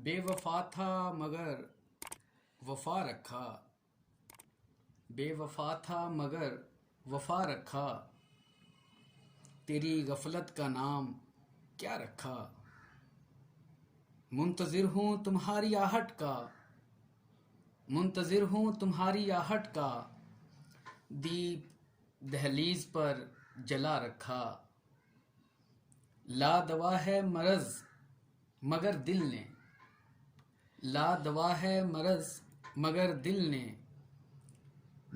بے وفا تھا مگر وفا رکھا، بے وفا تھا مگر وفا رکھا، تیری غفلت کا نام کیا رکھا؟ منتظر ہوں تمہاری آہٹ کا، منتظر ہوں تمہاری آہٹ کا، دیپ دہلیز پر جلا رکھا، لا دوا ہے مرض مگر دل نے، لا دوا ہے مرض مگر دل نے،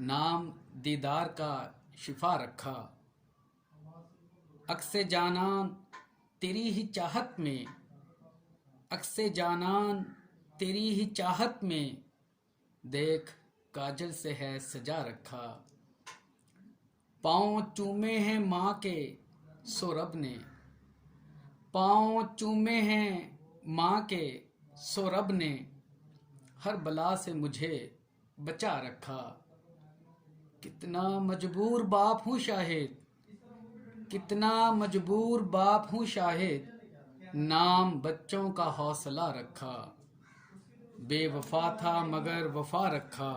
نام دیدار کا شفا رکھا، عکس جانان تیری ہی چاہت میں، عکس جانان تیری ہی چاہت میں، دیکھ کاجل سے ہے سجا رکھا، پاؤں چومے ہیں ماں کے سو رب نے، پاؤں چومے ہیں ماں کے سو رب نے، ہر بلا سے مجھے بچا رکھا، کتنا مجبور باپ ہوں شاہد، کتنا مجبور باپ ہوں شاہد، نام بچوں کا حوصلہ رکھا، بے وفا تھا مگر وفا رکھا،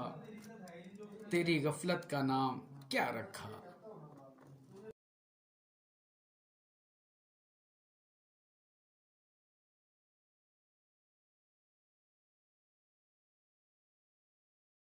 تیری غفلت کا نام کیا رکھا؟